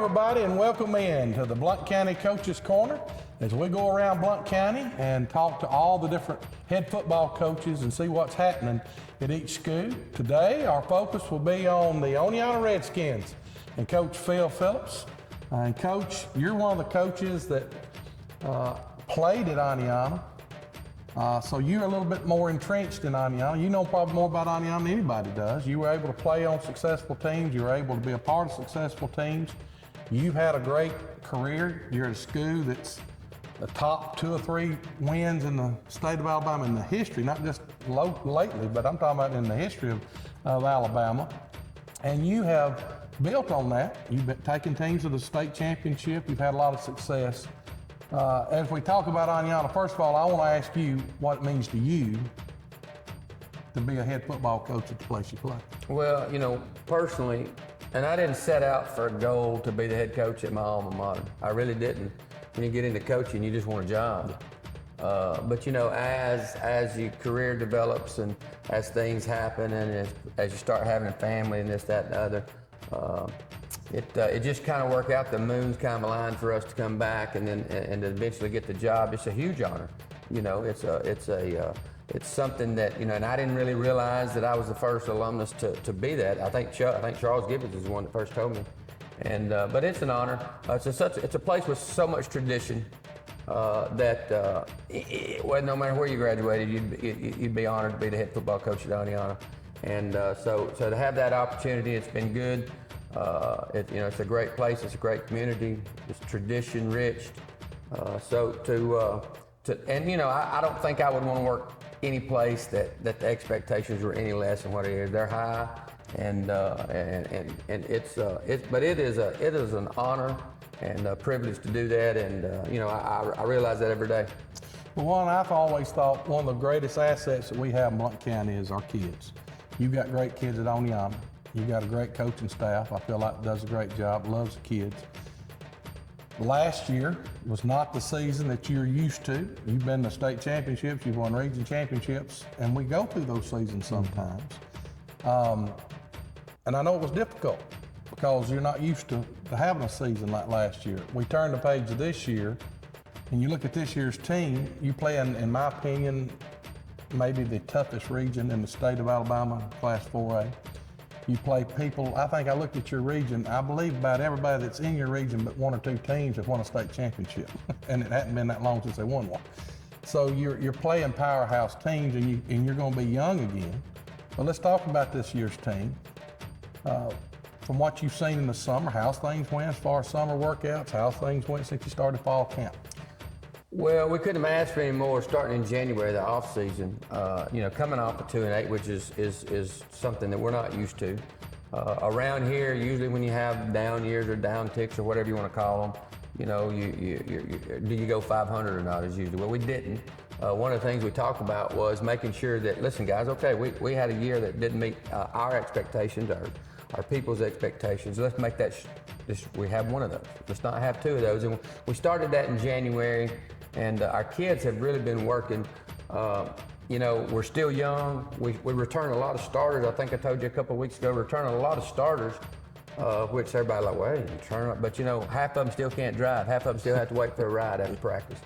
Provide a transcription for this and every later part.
everybody, and welcome in to the Blount County Coaches Corner as we go around Blount County and talk to all the different head football coaches and see what's happening at each school. Today, our focus will be on the Oneonta Redskins and Coach Phil Phillips. And Coach, you're one of the coaches that played at Oneonta, so you're a little bit more entrenched in Oneonta. You know probably more about Oneonta than anybody does. You were able to play on successful teams. You were able to be a part of successful teams. You've had a great career. You're at a school that's the top 2 or 3 wins in the state of Alabama in the history, not just lately, but I'm talking about in the history of Alabama. And you have built on that. You've been taking teams to the state championship. You've had a lot of success. As we talk about Oneonta, first of all, I want to ask you what it means to you to be a head football coach at the place you play. Well, you know, personally, and I didn't set out for a goal to be the head coach at my alma mater. I really didn't. When you get into coaching, you just want a job. But you know, as your career develops and as things happen and as you start having a family and this, that, and the other, it just kind of worked out. The moons kind of aligned for us to come back and then to eventually get the job. It's a huge honor. You know, it's something that, you know, and I didn't really realize that I was the first alumnus to be that. I think Charles Gibbons is the one that first told me. And but it's an honor. It's a place with so much tradition that well, no matter where you graduated, you'd be honored to be the head football coach at Oneonta. And so to have that opportunity, it's been good. You know, it's a great place. It's a great community. It's tradition rich. And you know, I don't think I would want to work any place that the expectations were any less than what it is. They're high, and but it is an honor and a privilege to do that. And you know, I realize that every day. Well, one, I've always thought one of the greatest assets that we have in Blount County is our kids. You've got great kids at Oneonta. You've got a great coaching staff. I feel like does a great job, loves the kids. Last year was not the season that you're used to. You've been to state championships, you've won region championships, and we go through those seasons sometimes. And I know it was difficult because you're not used to having a season like last year. We turn the page of this year, and you look at this year's team, you play in my opinion, maybe the toughest region in the state of Alabama, Class 4A. You play people, I think I looked at your region, I believe about everybody that's in your region but 1 or 2 teams have won a state championship. And it hadn't been that long since they won one. So you're playing powerhouse teams and you're gonna be young again. But let's talk about this year's team. From what you've seen in the summer, how's things went as far as summer workouts? How's things went since you started fall camp? Well, we couldn't have asked for any more starting in January, the off season. You know, coming off of 2-8, which is something that we're not used to. Around here, usually when you have down years or down ticks or whatever you want to call them, you know, do you go 500 or not is usually. Well, we didn't. One of the things we talked about was making sure that, listen guys, okay, we had a year that didn't meet our expectations, our people's expectations. Let's make that, we have one of those. Let's not have 2 of those. And we started that in January. And our kids have really been working. You know, we're still young. We return a lot of starters. I think I told you a couple of weeks ago, returning a lot of starters, which everybody like, well, return up. But you know, half of them still can't drive. Half of them still have to wait for a ride after practice.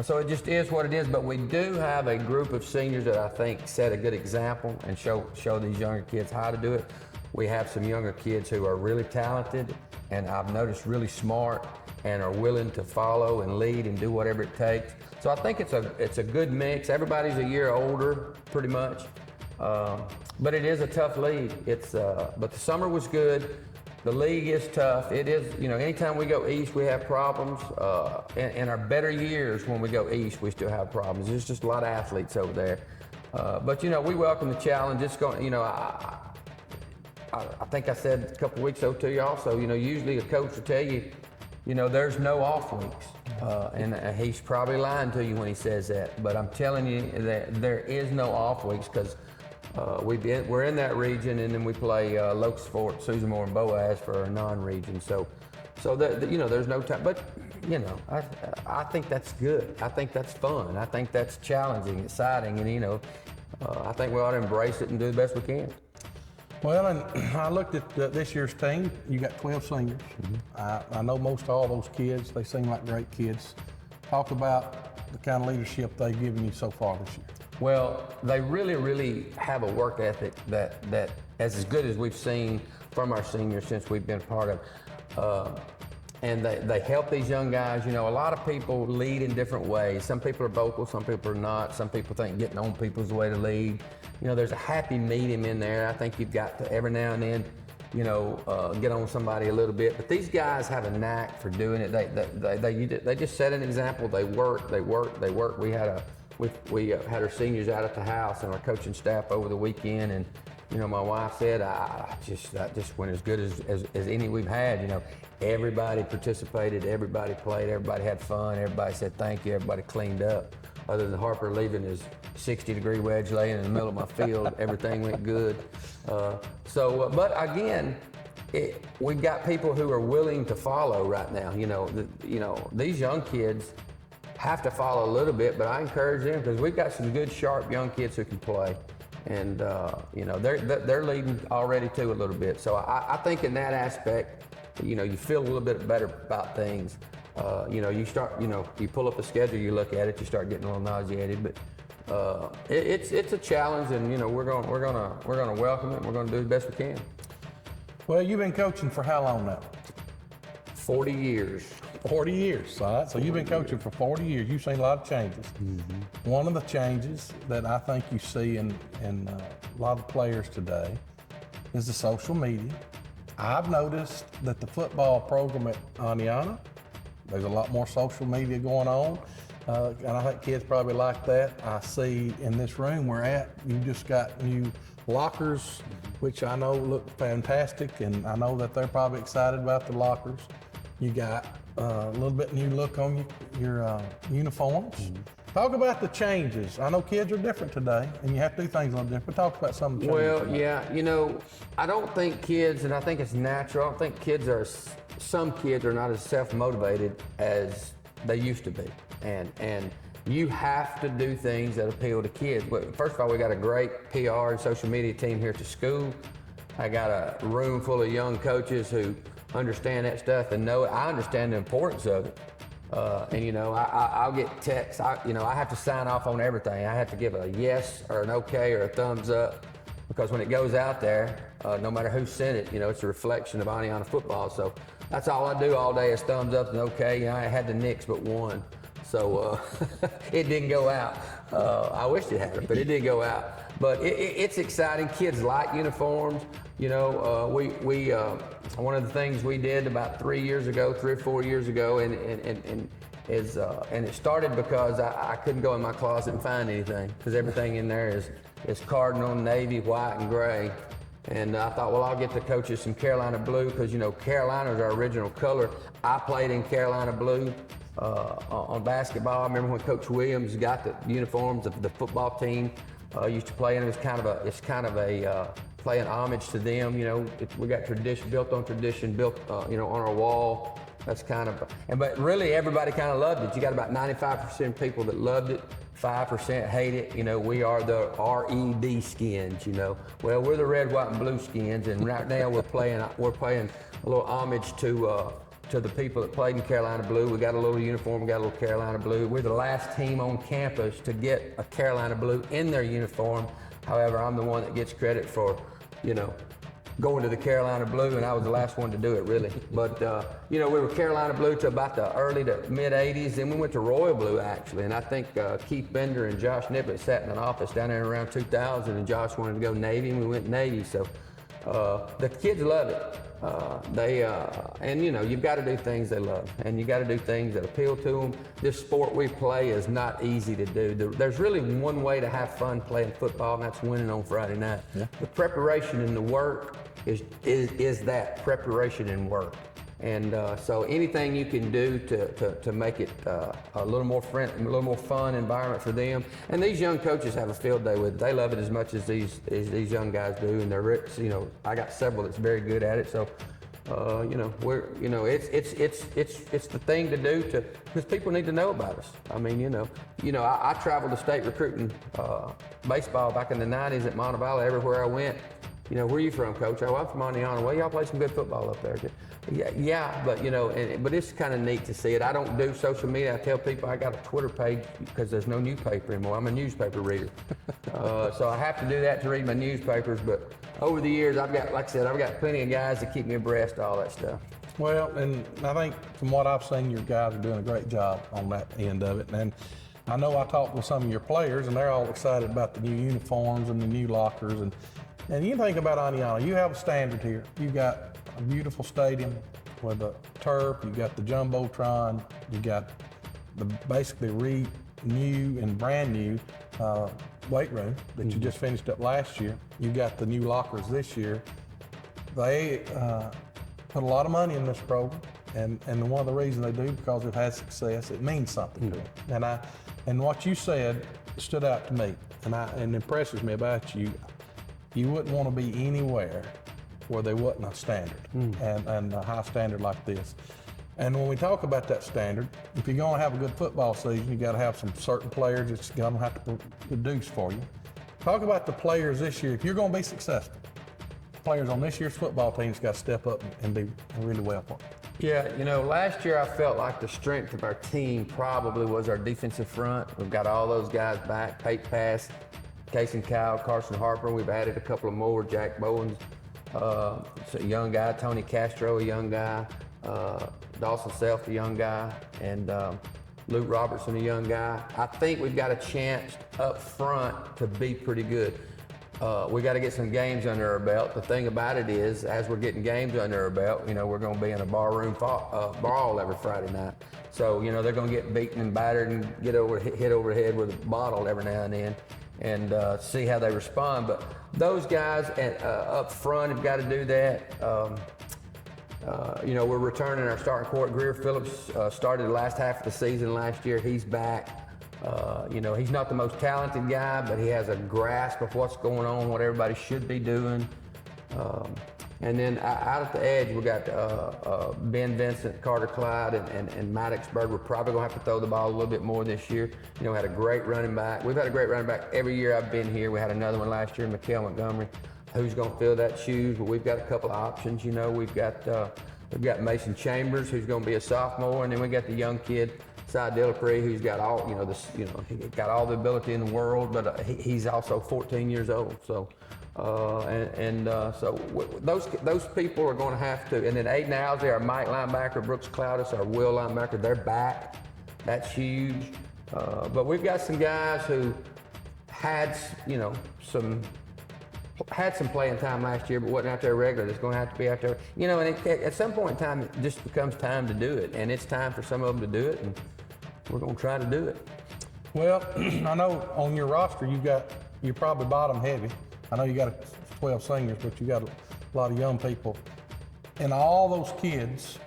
So it just is what it is. But we do have a group of seniors that I think set a good example and show these younger kids how to do it. We have some younger kids who are really talented and I've noticed really smart and are willing to follow and lead and do whatever it takes. So I think it's a good mix. Everybody's a year older, pretty much, but it is a tough league. But the summer was good. The league is tough. It is, you know, anytime we go east, we have problems. In our better years, when we go east, we still have problems. There's just a lot of athletes over there. But you know, we welcome the challenge. It's going, you know, I think I said a couple of weeks ago to you also, you know, usually a coach will tell you, you know, there's no off weeks. And he's probably lying to you when he says that. But I'm telling you that there is no off weeks because we're in that region and then we play Locust Fort, Susan Moore, and Boaz for our non-region. So you know, there's no time. But, you know, I think that's good. I think that's fun. I think that's challenging, exciting. And, you know, I think we ought to embrace it and do the best we can. Well, and I looked at this year's team. You got 12 seniors. I know most all those kids. They seem like great kids. Talk about the kind of leadership they've given you so far this year. Well, they really have a work ethic that as good as we've seen from our seniors since we've been part of. And they help these young guys. You know, a lot of people lead in different ways. Some people are vocal, some people are not. Some people think getting on people's way to lead. You know, there's a happy medium in there. I think you've got to every now and then, you know, get on somebody a little bit. But these guys have a knack for doing it. They just set an example. They work. We had our seniors out at the house and our coaching staff over the weekend, and you know, my wife said, that just went as good as any we've had. You know, everybody participated, everybody played, everybody had fun, everybody said thank you, everybody cleaned up. Other than Harper leaving his 60-degree wedge laying in the middle of my field, everything went good. But again, we've got people who are willing to follow right now. You know, these young kids have to follow a little bit, but I encourage them because we've got some good, sharp young kids who can play. And you know, they're leading already too a little bit. So I think in that aspect, you know, you feel a little bit better about things. You know, you start, you know, you pull up a schedule, you look at it, you start getting a little nauseated. But it's a challenge, and you know, we're gonna welcome it. We're gonna do the best we can. Well, you've been coaching for how long now? 40 years. 40 years, all right? So you've been coaching for 40 years. You've seen a lot of changes. One of the changes that I think you see in a lot of players today is the social media. I've noticed that the football program at Oneonta, there's a lot more social media going on, and I think kids probably like that. I see in this room we're at, you just got new lockers, which I know look fantastic, and I know that they're probably excited about the lockers. You got a little bit new look on your uniforms. Talk about the changes. I know kids are different today, and you have to do things a little different. But talk about some of the changes. Well, yeah, you know, I don't think kids, and I think it's natural, I don't think some kids are not as self-motivated as they used to be. And you have to do things that appeal to kids. But first of all, we got a great PR and social media team here at the school. I got a room full of young coaches who understand that stuff and know it. I understand the importance of it. And you know, I'll get texts. You know, I have to sign off on everything. I have to give a yes or an okay or a thumbs up, because when it goes out there, no matter who sent it, you know, it's a reflection of Oneonta football. So that's all I do all day is thumbs up and okay. You know, I had the Knicks but one, so it didn't go out. I wished it had, but it didn't go out. But it's exciting. Kids like uniforms. You know, one of the things we did about 3 or 4 years ago, and it started because I couldn't go in my closet and find anything, because everything in there is cardinal, navy, white, and gray. And I thought, well, I'll get the coaches some Carolina blue, because you know Carolina's our original color. I played in Carolina blue on basketball. I remember when Coach Williams got the uniforms of the football team. Used to play, and it's kind of a playing homage to them. You know, we got tradition, built on tradition, built you know, on our wall. That's kind of, but really everybody kind of loved it. You got about 95% people that loved it, 5% hate it. You know, we are the RED skins. You know, well, we're the red, white, and blue skins, and right now we're playing a little homage to the people that played in Carolina blue. We got a little uniform, we got a little Carolina blue. We're the last team on campus to get a Carolina blue in their uniform. However, I'm the one that gets credit for, you know, going to the Carolina blue, and I was the last one to do it, really. But, you know, we were Carolina blue to about the early to mid 80s. Then we went to royal blue, actually. And I think Keith Bender and Josh Niblett sat in an office down there around 2000, and Josh wanted to go Navy, and we went Navy. So the kids love it. And you know, you've got to do things they love, and you got to do things that appeal to them. This sport we play is not easy to do. There's really one way to have fun playing football, and that's winning on Friday night. Yeah. The preparation and the work is that preparation and work. And so anything you can do to make it a little more fun environment for them. And these young coaches have a field day with it. They love it as much as these young guys do. And they're, you know, I got several that's very good at it. So, you know, it's the thing to do because people need to know about us. I mean, you know, I traveled to state recruiting baseball back in the 90s at Montevallo. Everywhere I went, You know, where are you from, Coach? Oh, I'm from Oneonta. Well, y'all play some good football up there. Yeah, but you know, but it's kind of neat to see it. I don't do social media. I tell people I got a Twitter page because there's no newspaper anymore. I'm a newspaper reader, so I have to do that to read my newspapers. But over the years, I've got, like I said, I've got plenty of guys that keep me abreast of all that stuff. Well, and I think from what I've seen, your guys are doing a great job on that end of it. And I know I talked with some of your players, and they're all excited about the new uniforms and the new lockers. And you think about Oneonta, you have a standard here. You got a beautiful stadium with a turf. You got the jumbotron. You got the basically new and brand new weight room that you just finished up last year. You got the new lockers this year. They put a lot of money in this program, and one of the reasons they do, because it has success, it means something to them. And what you said stood out to me, and impresses me about you. You wouldn't want to be anywhere where there wasn't a standard, and a high standard like this. And when we talk about that standard, if you're going to have a good football season, you got to have some certain players that's going to have to produce for you. Talk about the players this year. If you're going to be successful, players on this year's football team's got to step up and be really well for you. Yeah, you know, last year I felt like the strength of our team probably was our defensive front. We've got all those guys back, Pate Pass, Casey Kyle, Carson Harper. We've added a couple of more, Jack Bowens, a young guy, Tony Castro, a young guy, Dawson Self, a young guy, and Luke Robertson, a young guy. I think we've got a chance up front to be pretty good. We got to get some games under our belt. The thing about it is, as we're getting games under our belt, you know, we're going to be in a barroom brawl every Friday night. So, you know, they're going to get beaten and battered and hit over the head with a bottle every now and then, and see how they respond. But those guys up front have got to do that. You know, we're returning our starting quarterback. Greer Phillips started the last half of the season last year. He's back. You know, he's not the most talented guy, but he has a grasp of what's going on, what everybody should be doing. And then out at the edge, we got Ben Vincent, Carter Clyde, and Maddoxburg. We're probably going to have to throw the ball a little bit more this year. You know, we had a great running back. We've had a great running back every year I've been here. We had another one last year, Mikael Montgomery, who's going to fill that shoes. But we've got a couple of options. You know, we've got Mason Chambers, who's going to be a sophomore, and then we got the young kid, Cy Dillapre, who's got all, he got all the ability in the world, but he's also 14 years old. So, those people are going to have to. And then Aiden Alsey, our Mike linebacker, Brooks Cloudis, our Will linebacker, they're back. That's huge. But we've got some guys who had some playing time last year, but wasn't out there regular. That's going to have to be out there. You know, and at some point in time, it just becomes time to do it. And it's time for some of them to do it, and we're going to try to do it. Well, I know on your roster, you're probably bottom heavy. I know you got 12 seniors, but you got a lot of young people. And all those kids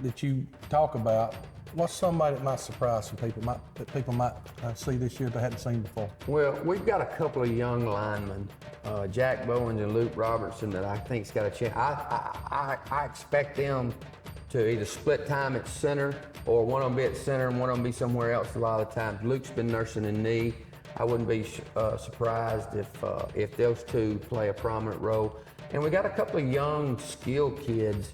that you talk about, what's somebody that might surprise some people, that people might see this year that they hadn't seen before? Well, we've got a couple of young linemen, Jack Bowens and Luke Robertson, that I think's got a chance. I expect them to either split time at center, or one of them be at center and one of them be somewhere else a lot of times. Luke's been nursing a knee. I wouldn't be surprised if those two play a prominent role. And we got a couple of young, skilled kids.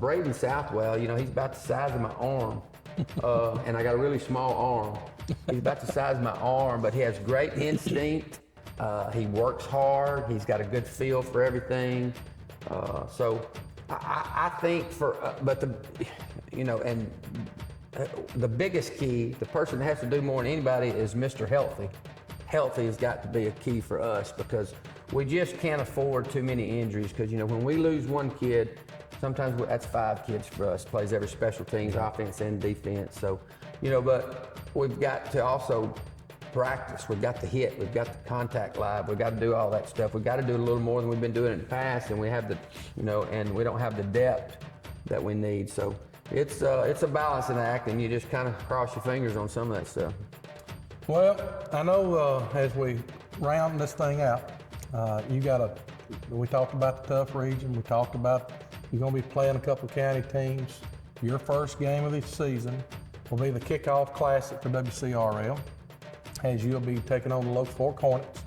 Braden Southwell, you know, he's about the size of my arm. And I got a really small arm. He's about the size of my arm, but he has great instinct. He works hard. He's got a good feel for everything. So I think the biggest key, the person that has to do more than anybody, is Mr. Healthy. Healthy has got to be a key for us, because we just can't afford too many injuries. Because, you know, when we lose one kid, sometimes that's 5 kids for us. Plays every special teams, offense and defense. So, you know, but we've got to also practice. We've got to hit. We've got to contact live. We've got to do all that stuff. We've got to do it a little more than we've been doing in the past, and we have and we don't have the depth that we need. So it's a balancing act, and you just kind of cross your fingers on some of that stuff. Well, I know as we round this thing out, we talked about the tough region. We talked about you're going to be playing a couple of county teams. Your first game of the season will be the kickoff classic for WCRL, as you'll be taking on the Local Fork Hornets.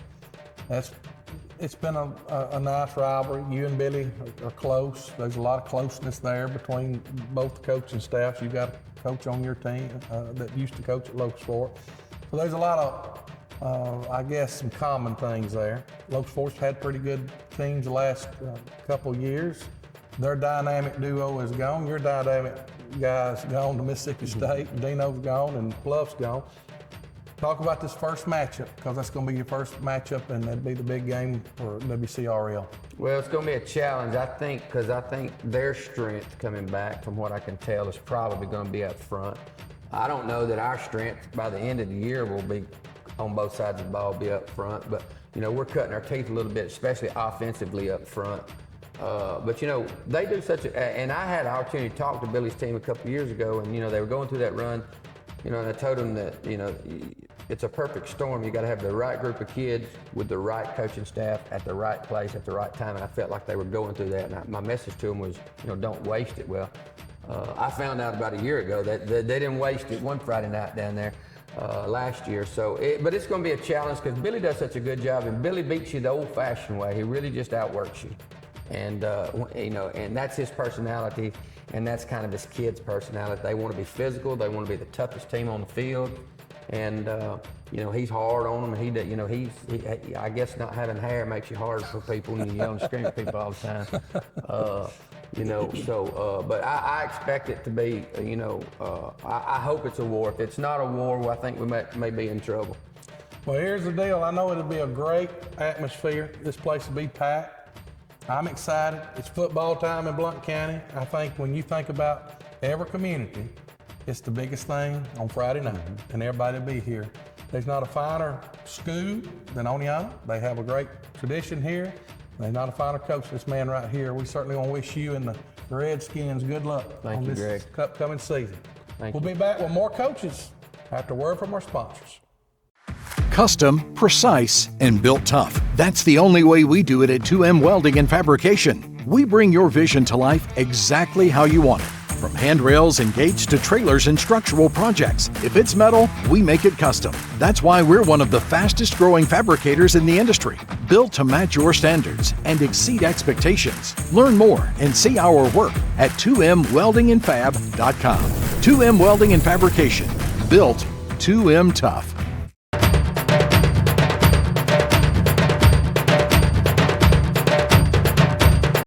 it's been a nice rivalry. You and Billy are close. There's a lot of closeness there between both the coaching staffs. You've got a coach on your team that used to coach at Locust Fork. So there's a lot of, I guess, some common things there. Locust Fork's had pretty good teams the last couple years. Their dynamic duo is gone. Your dynamic guy's gone to Mississippi State. Dino's gone and Bluff's gone. Talk about this first matchup, because that's going to be your first matchup, and that'd be the big game for WCRL. Well, it's going to be a challenge, I think, because I think their strength coming back, from what I can tell, is probably going to be up front. I don't know that our strength by the end of the year will be on both sides of the ball, be up front, but we're cutting our teeth a little bit, especially offensively up front. But they do such a, and I had an opportunity to talk to Billy's team a couple years ago, and they were going through that run, and I told them that it's a perfect storm. You got to have the right group of kids with the right coaching staff at the right place at the right time, and I felt like they were going through that. And my message to them was, don't waste it. Well, I found out about a year ago that they didn't waste it one Friday night down there last year. So, but it's going to be a challenge because Billy does such a good job, and Billy beats you the old-fashioned way. He really just outworks you, and and that's his personality, and that's kind of his kids' personality. They want to be physical. They want to be the toughest team on the field. And he's hard on them. He I guess not having hair makes you hard for people, and you yell and scream at people all the time. But I expect it to be. I hope it's a war. If it's not a war, well, I think we may be in trouble. Well, here's the deal. I know it'll be a great atmosphere. This place will be packed. I'm excited. It's football time in Blount County. I think when you think about every community, it's the biggest thing on Friday night, and everybody will be here. There's not a finer school than Oneonta. They have a great tradition here. There's not a finer coach than this man right here. We certainly want to wish you and the Redskins good luck on this upcoming season. We'll be back with more coaches after a word from our sponsors. Custom, precise, and built tough. That's the only way we do it at 2M Welding and Fabrication. We bring your vision to life exactly how you want it. From handrails and gates to trailers and structural projects. If it's metal, we make it custom. That's why we're one of the fastest growing fabricators in the industry. Built to match your standards and exceed expectations. Learn more and see our work at 2mweldingandfab.com. 2M Welding and Fabrication. Built 2M Tough.